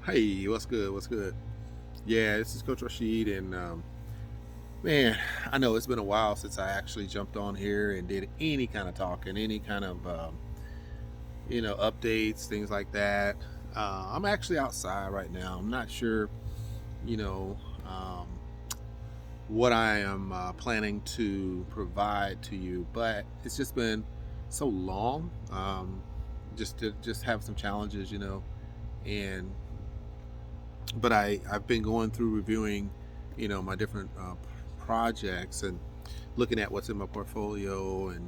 Hey, what's good? What's good? Yeah, this is Coach Rashid, and man, I know it's been a while since I actually jumped on here and did any kind of talking, any kind of updates, things like that. I'm actually outside right now. I'm not sure, you know, um, what I am planning to provide to you, but it's just been so long. Just to just have some challenges, and but I've been going through reviewing, my different projects and looking at what's in my portfolio and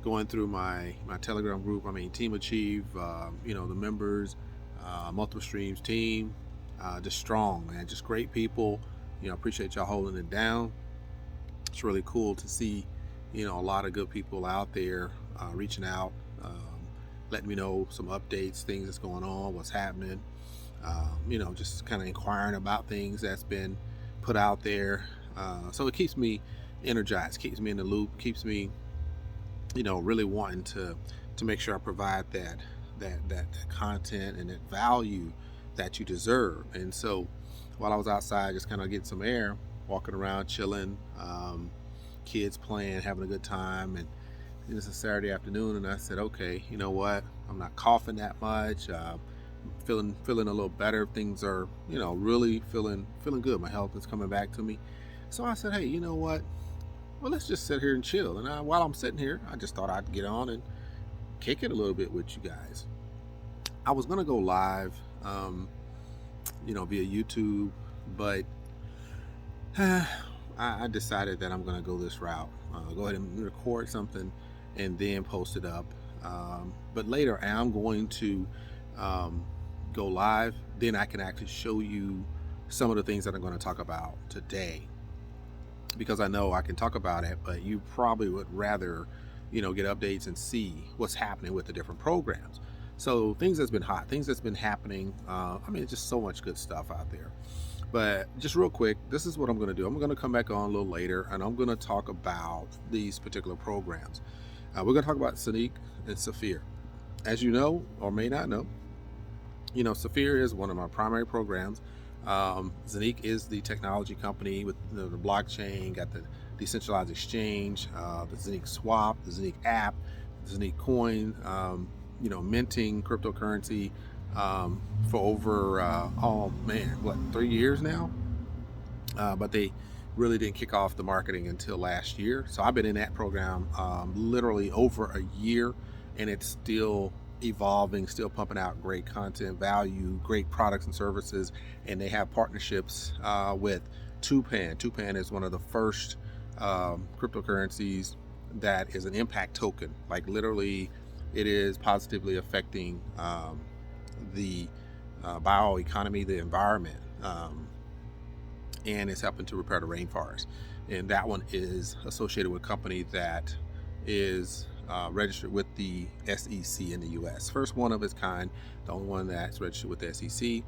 going through my Telegram group. I mean, Team Achieve, the members, multiple streams team, just strong, man, just great people. Appreciate y'all holding it down. It's really cool to see, a lot of good people out there reaching out, letting me know some updates, things that's going on, what's happening. Just kind of inquiring about things that's been put out there. So it keeps me energized, keeps me in the loop, keeps me, really wanting to make sure I provide that content and that value that you deserve. And so while I was outside, just kind of getting some air, walking around, chilling, kids playing, having a good time, and it's a Saturday afternoon, and I said, okay, you know what? I'm not coughing that much. Feeling a little better. Things are, really feeling good. My health is coming back to me. So I said, hey, you know what? Well, let's just sit here and chill. And while I'm sitting here, I just thought I'd get on and kick it a little bit with you guys. I was gonna go live, via YouTube, but I decided that I'm gonna go this route. Go ahead and record something and then post it up. But later, I'm going to go live. Then I can actually show you some of the things that I'm going to talk about today, because I know I can talk about it, but you probably would rather, get updates and see what's happening with the different programs. So things that's been hot, things that's been happening. Just so much good stuff out there. But just real quick, this is what I'm going to do. I'm going to come back on a little later, and I'm going to talk about these particular programs. We're going to talk about Sonique and Saphir. As you know, or may not know, Saphir is one of my primary programs. Zanique is the technology company with the blockchain, got the decentralized exchange, the Zanique swap, the Zanique app, the Zanique coin, minting cryptocurrency for over, 3 years now. But they really didn't kick off the marketing until last year. So I've been in that program literally over a year, and it's still evolving, still pumping out great content, value, great products and services. And they have partnerships with Tupan. Tupan is one of the first cryptocurrencies that is an impact token. Like literally, it is positively affecting the bioeconomy, the environment, and it's helping to repair the rainforest. And that one is associated with a company that is registered with the SEC in the U.S. First one of its kind, the only one that's registered with the SEC.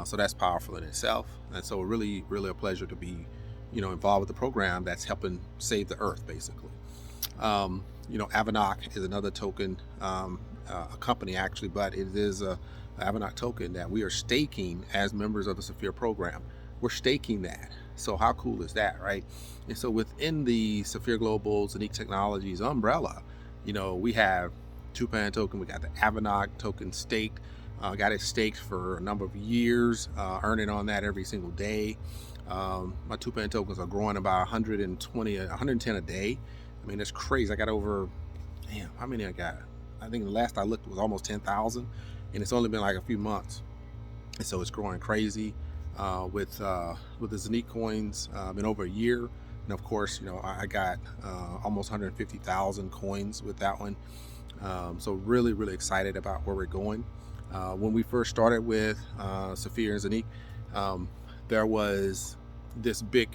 So that's powerful in itself. And so really, really a pleasure to be, involved with the program that's helping save the earth, basically. Avanac is another token, a company actually, but it is a Avanac token that we are staking as members of the Saphir program. We're staking that. So how cool is that, right? And so within the Saphir Global Zanique Technologies umbrella, we have Tupan token, we got the Avanac token staked, got it staked for a number of years, earning on that every single day. My Tupan tokens are growing about 120, 110 a day. I mean, that's crazy. I got over, how many I got? I think the last I looked was almost 10,000, and it's only been like a few months. And so it's growing crazy with the Zanique coins in over a year. And of course, I got almost 150,000 coins with that one. So really, really excited about where we're going. When we first started with Saphir and Zanique, there was this big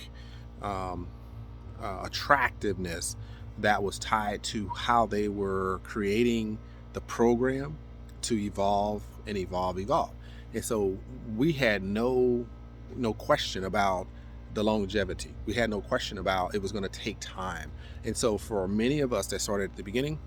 attractiveness that was tied to how they were creating the program to evolve and evolve. And so we had no question about the longevity. We had no question about it was going to take time. And so for many of us that started at the beginning,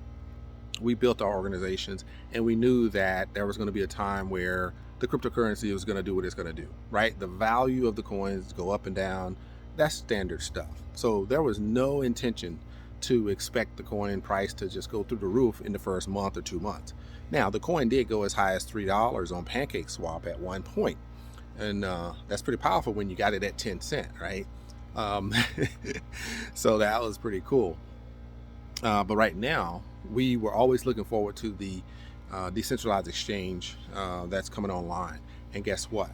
we built our organizations, and we knew that there was going to be a time where the cryptocurrency was going to do what it's going to do, right? The value of the coins go up and down. That's standard stuff. So there was no intention to expect the coin price to just go through the roof in the first month or 2 months. Now, the coin did go as high as $3 on PancakeSwap at one point, and that's pretty powerful when you got it at 10 cents, right? Um, so that was pretty cool. But right now, we were always looking forward to the decentralized exchange that's coming online. And guess what?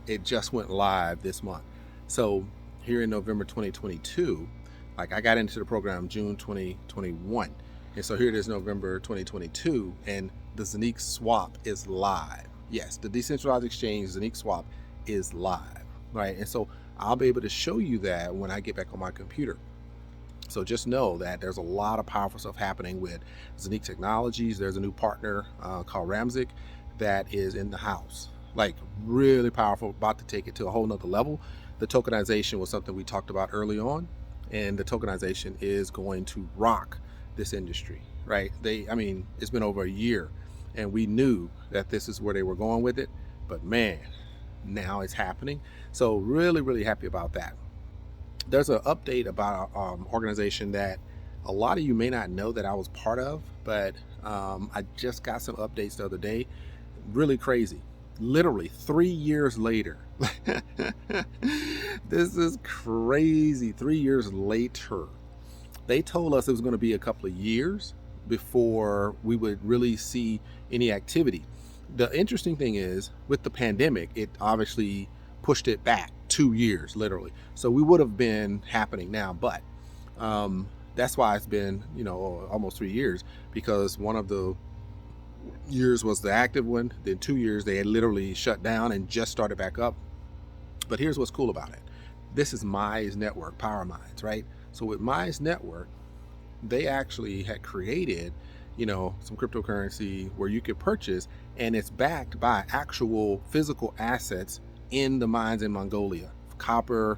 It just went live this month. So here in November 2022, like I got into the program June 2021. And so here it is November 2022, and the Zonique swap is live. Yes, the decentralized exchange Zonique swap is live, right? And so I'll be able to show you that when I get back on my computer. So just know that there's a lot of powerful stuff happening with Zonique Technologies. There's a new partner called Ramzik that is in the house, like really powerful, about to take it to a whole nother level. The tokenization was something we talked about early on, and the tokenization is going to rock this industry, right? I mean, it's been over a year, and we knew that this is where they were going with it, but man, now it's happening. So really, really happy about that. There's an update about an organization that a lot of you may not know that I was part of, but I just got some updates the other day. Really crazy. Literally 3 years later. This is crazy. 3 years later. They told us it was going to be a couple of years before we would really see any activity. The interesting thing is, with the pandemic, it obviously pushed it back 2 years, literally. So we would have been happening now, but that's why it's been, almost 3 years, because one of the years was the active one, then 2 years they had literally shut down and just started back up. But here's what's cool about it. This is Mize Network, Power Minds, right? So with Mize Network, they actually had created, some cryptocurrency where you could purchase, and it's backed by actual physical assets in the mines in Mongolia, copper,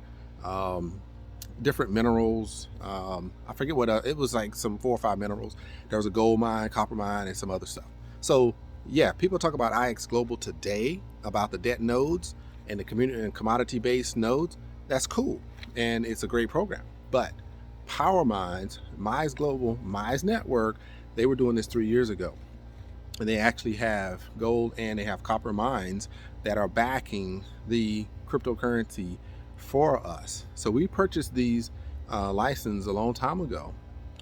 different minerals. I forget what, it was like some 4 or 5 minerals. There was a gold mine, copper mine, and some other stuff. So yeah, people talk about IX Global today, about the debt nodes and the community and commodity-based nodes. That's cool, and it's a great program. But Power Minds, Mize Global, Mize Network, they were doing this 3 years ago. And they actually have gold and they have copper mines that are backing the cryptocurrency for us. So we purchased these licenses a long time ago,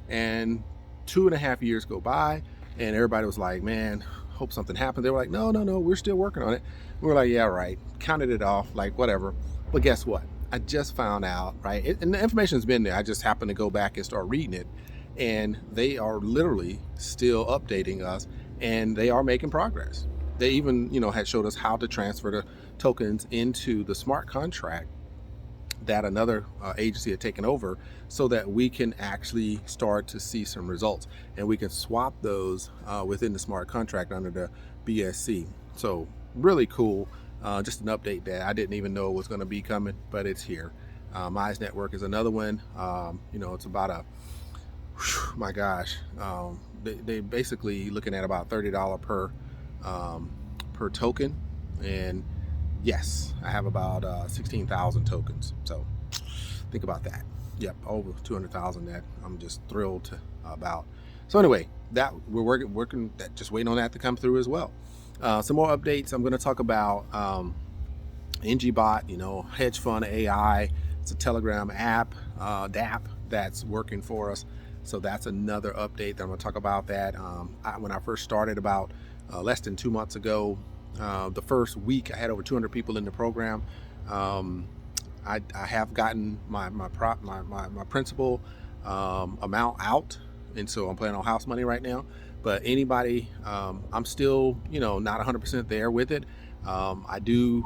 and 2.5 years go by, and everybody was like, man, hope something happens. They were like, no, we're still working on it. We were like, yeah, right. Counted it off, like whatever. But guess what? I just found out, right? And the information's been there. I just happened to go back and start reading it, and they are literally still updating us, and they are making progress. They even, had showed us how to transfer the tokens into the smart contract that another agency had taken over, so that we can actually start to see some results, and we can swap those within the smart contract under the BSC. So really cool. Just an update that I didn't even know was going to be coming, but it's here. Mize Network is another one. It's about my gosh, they basically looking at about $30 per token, and yes, I have about 16,000 tokens. So think about that. Yep, over 200,000 that I'm just thrilled about. So anyway, that we're working that, just waiting on that to come through as well. Some more updates. I'm going to talk about NGBot, hedge fund AI. It's a Telegram app, DApp, that's working for us. So that's another update that I'm going to talk about. That when I first started about less than 2 months ago, the first week I had over 200 people in the program. I have gotten my principal amount out, and so I'm playing on house money right now. But anybody, I'm still, not 100% there with it. I do,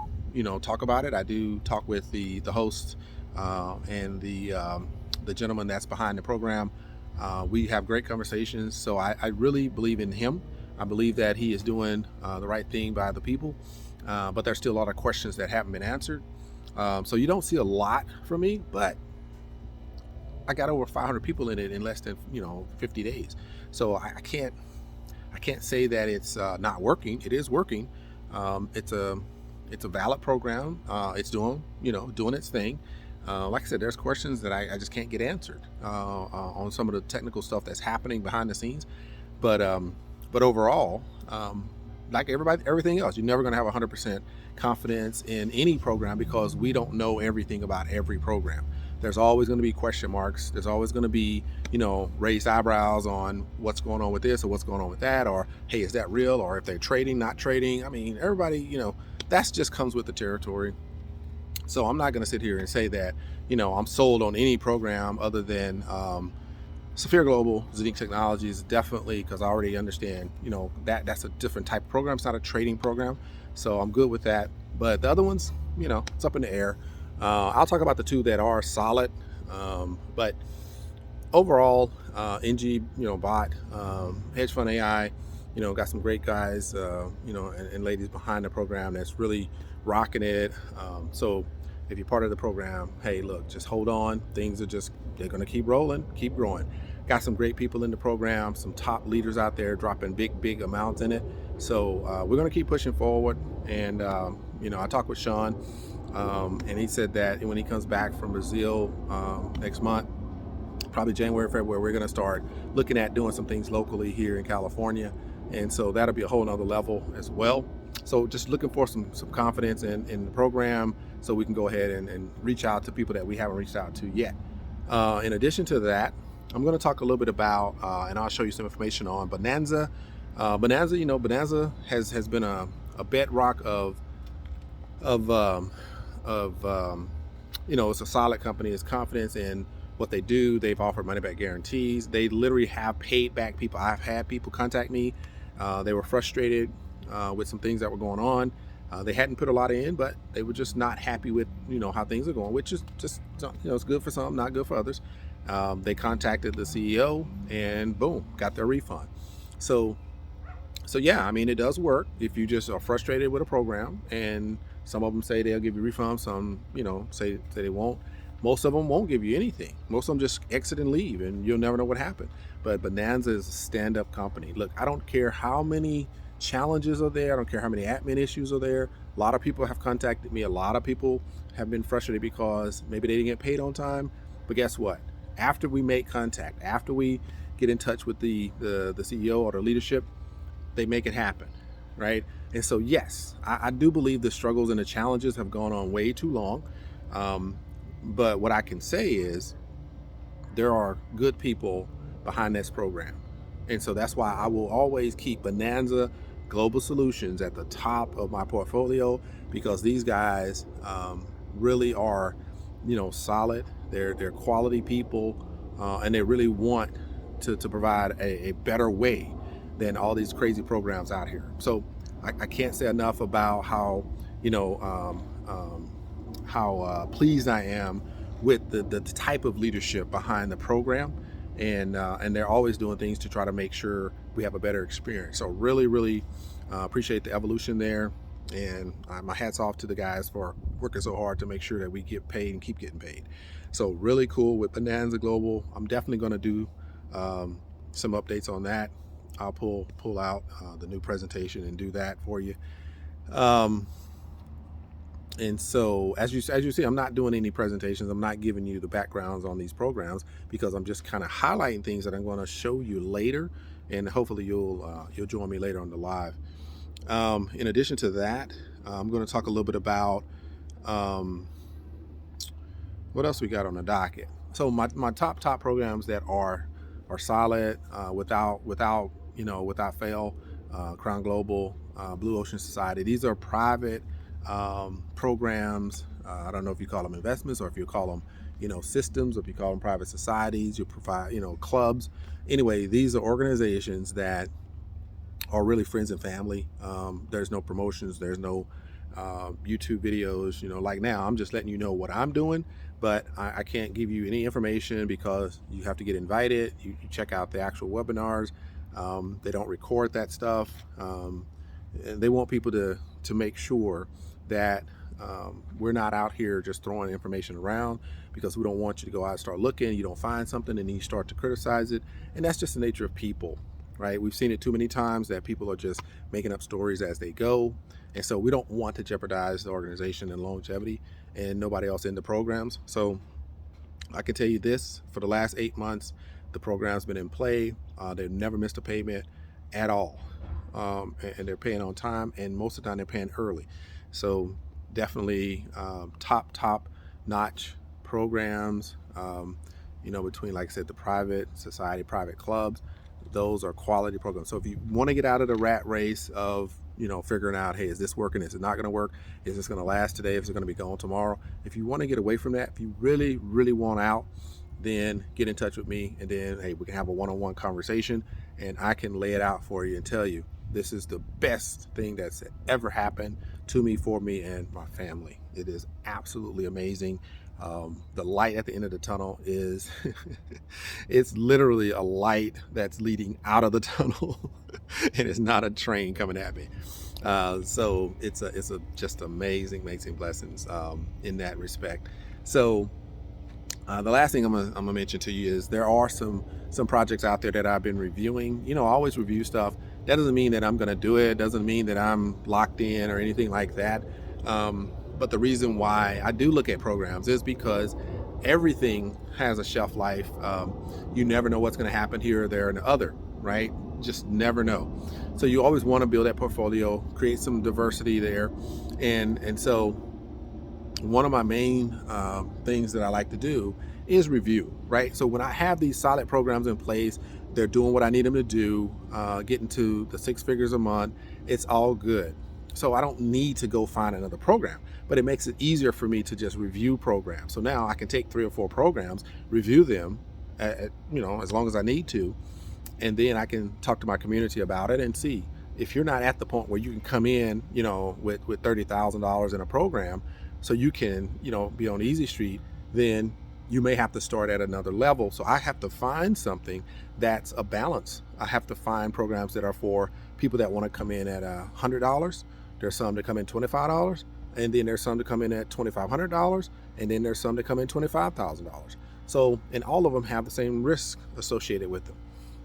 talk about it. I do talk with the host and the gentleman that's behind the program. We have great conversations. So I really believe in him. I believe that he is doing the right thing by the people. But there's still a lot of questions that haven't been answered. So you don't see a lot from me, but I got over 500 people in it in less than 50 days. So I can't I can't say that it's not working. It is working. It's a valid program. It's doing doing its thing. Like I said, there's questions that I just can't get answered on some of the technical stuff that's happening behind the scenes. But overall, like everything else, you're never going to have 100% confidence in any program because we don't know everything about every program. There's always going to be question marks. There's always going to be, raised eyebrows on what's going on with this or what's going on with that, or hey, is that real? Or if they're trading, not trading. I mean, everybody, that's just comes with the territory. So I'm not going to sit here and say that, I'm sold on any program other than Saphir Global, Zenique Technologies, definitely, because I already understand, that's a different type of program. It's not a trading program. So I'm good with that. But the other ones, it's up in the air. I'll talk about the two that are solid. But overall, NG, bot, hedge fund AI, got some great guys, and ladies behind the program that's really rocking it. So if you're part of the program, hey, look, just hold on. Things are they're going to keep rolling, keep growing. Got some great people in the program, some top leaders out there dropping big amounts in it. So we're going to keep pushing forward. And, I talked with Sean, and he said that when he comes back from Brazil next month, probably January, February, we're going to start looking at doing some things locally here in California. And so that'll be a whole nother level as well. So just looking for some confidence in the program so we can go ahead and reach out to people that we haven't reached out to yet. In addition to that, I'm going to talk a little bit about, and I'll show you some information on Bonanza. Bonanza has been a bedrock of it's a solid company. It's confidence in what they do. They've offered money back guarantees. They literally have paid back people. I've had people contact me. They were frustrated with some things that were going on. They hadn't put a lot in, but they were just not happy with how things are going, which is just it's good for some, not good for others. They contacted the CEO and boom, got their refund. So yeah, I mean, it does work if you just are frustrated with a program, and some of them say they'll give you refunds, some say they won't. Most of them won't give you anything. Most of them just exit and leave, and you'll never know what happened. But Bonanza is a stand-up company. Look, I don't care how many challenges are there. I don't care how many admin issues are there. A lot of people have contacted me. A lot of people have been frustrated because maybe they didn't get paid on time. But guess what? After we make contact, after we get in touch with the CEO or the leadership, they make it happen, right? And so, yes, I do believe the struggles and the challenges have gone on way too long. But what I can say is there are good people behind this program. And so that's why I will always keep Bonanza Global Solutions at the top of my portfolio, because these guys really are, solid. They're quality people, and they really want to provide a better way than all these crazy programs out here. So I can't say enough about how, pleased I am with the type of leadership behind the program, and they're always doing things to try to make sure we have a better experience. So really appreciate the evolution there, and my hat's off to the guys for working so hard to make sure that we get paid and keep getting paid. So really cool with Bonanza Global. I'm definitely going to do some updates on that. I'll pull out the new presentation and do that for you. And so as you see, I'm not doing any presentations. I'm not giving you the backgrounds on these programs because I'm just kind of highlighting things that I'm going to show you later, and hopefully you'll join me later on the live. In addition to that, I'm going to talk a little bit about what else we got on the docket. So my top programs that are solid without fail, Crown Global, Blue Ocean Society. These are private programs. I don't know if you call them investments or if you call them, systems, or if you call them private societies, you provide, clubs. Anyway, these are organizations that are really friends and family. There's no promotions. There's no YouTube videos. Like now, I'm just letting you know what I'm doing, but I can't give you any information because you have to get invited. You check out the actual webinars. They don't record that stuff. And they want people to make sure that we're not out here just throwing information around, because we don't want you to go out and start looking, you don't find something, and then you start to criticize it. And that's just the nature of people, right? We've seen it too many times that people are just making up stories as they go. And so we don't want to jeopardize the organization and longevity and nobody else in the programs. So I can tell you this, for the last 8 months, the program's been in play. They've never missed a payment at all. And they're paying on time, and most of the time they're paying early. So definitely top notch programs, between, like I said, the private society, private clubs. Those are quality programs. So if you want to get out of the rat race of figuring out, hey, is this working? Is it not going to work? Is this going to last today? Is it going to be gone tomorrow? If you want to get away from that, if you really, really want out, then get in touch with me, and then, hey, we can have a one-on-one conversation, and I can lay it out for you and tell you this is the best thing that's ever happened to me, for me, and my family. It is absolutely amazing. The light at the end of the tunnel is it's literally a light that's leading out of the tunnel and it's not a train coming at me. So it's a just amazing blessings in that respect. So the last thing I'm gonna mention to you is there are some projects out there that I've been reviewing. I always review stuff. That doesn't mean that I'm gonna do it. Doesn't mean that I'm locked in or anything like that. But the reason why I do look at programs is because everything has a shelf life. You never know what's going to happen here or there and the other, right? Just never know. So you always want to build that portfolio, create some diversity there. And so one of my main things that I like to do is review, right? So when I have these solid programs in place, they're doing what I need them to do, getting to the 6 figures a month, it's all good. So I don't need to go find another program, but it makes it easier for me to just review programs. So now I can take 3 or 4 programs, review them as long as I need to, and then I can talk to my community about it and see if you're not at the point where you can come in, with $30,000 in a program, so you can, be on Easy Street, then you may have to start at another level. So I have to find something that's a balance. I have to find programs that are for people that want to come in at $100. There's some that come in $25, and then there's some that come in at $2,500, and then there's some that come in $25,000. So, and all of them have the same risk associated with them,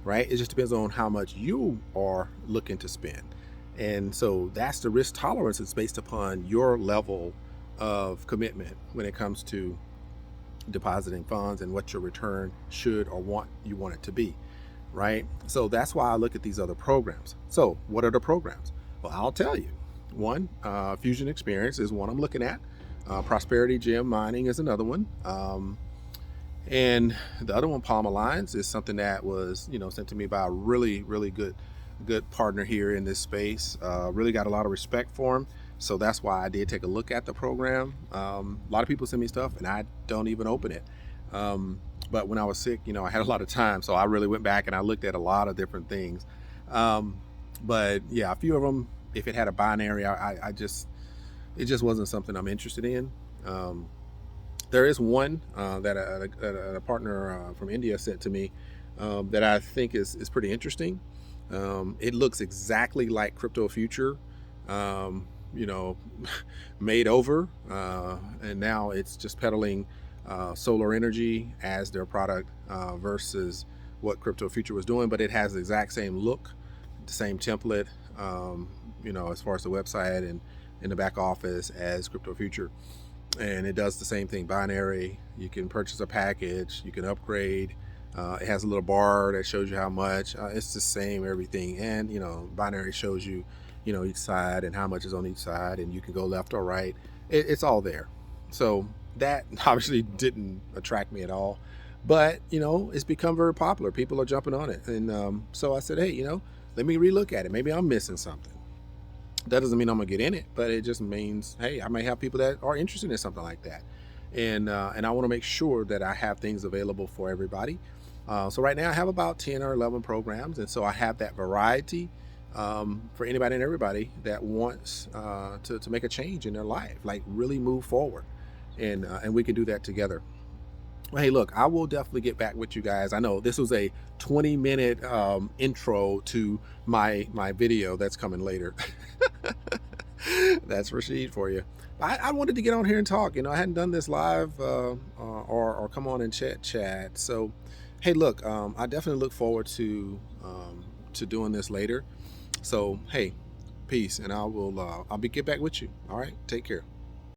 right? It just depends on how much you are looking to spend. And so that's the risk tolerance. It's based upon your level of commitment when it comes to depositing funds and what your return should or want it to be, right? So that's why I look at these other programs. So what are the programs? Well, I'll tell you. One, Fusion Experience is one I'm looking at. Prosperity Gem Mining is another one. And the other one, Palm Alliance, is something that was, sent to me by a really, really good partner here in this space. Really got a lot of respect for him. So that's why I did take a look at the program. A lot of people send me stuff and I don't even open it. But when I was sick, I had a lot of time. So I really went back and I looked at a lot of different things. But yeah, a few of them, if it had a binary, it just wasn't something I'm interested in. There is one that a partner from India sent to me that I think is pretty interesting. It looks exactly like Crypto Future, made over, and now it's just peddling solar energy as their product versus what Crypto Future was doing, but it has the exact same look, the same template, as far as the website and in the back office as Crypto Future. And it does the same thing, binary. You can purchase a package, you can upgrade. It has a little bar that shows you how much. It's the same everything. And, binary shows you, each side and how much is on each side, and you can go left or right. It's all there. So that obviously didn't attract me at all. But, it's become very popular. People are jumping on it. And so I said, hey, let me relook at it. Maybe I'm missing something. That doesn't mean I'm gonna get in it, but it just means, hey, I may have people that are interested in something like that. And I wanna make sure that I have things available for everybody. So right now I have about 10 or 11 programs. And so I have that variety for anybody and everybody that wants to make a change in their life, like really move forward. And we can do that together. Well, hey, look, I will definitely get back with you guys. I know this was a 20-minute intro to my video that's coming later. That's Rashid for you. I wanted to get on here and talk. I hadn't done this live or come on and chat. So, hey, look, I definitely look forward to to doing this later. So hey, peace, and I'll be get back with you. All right, take care.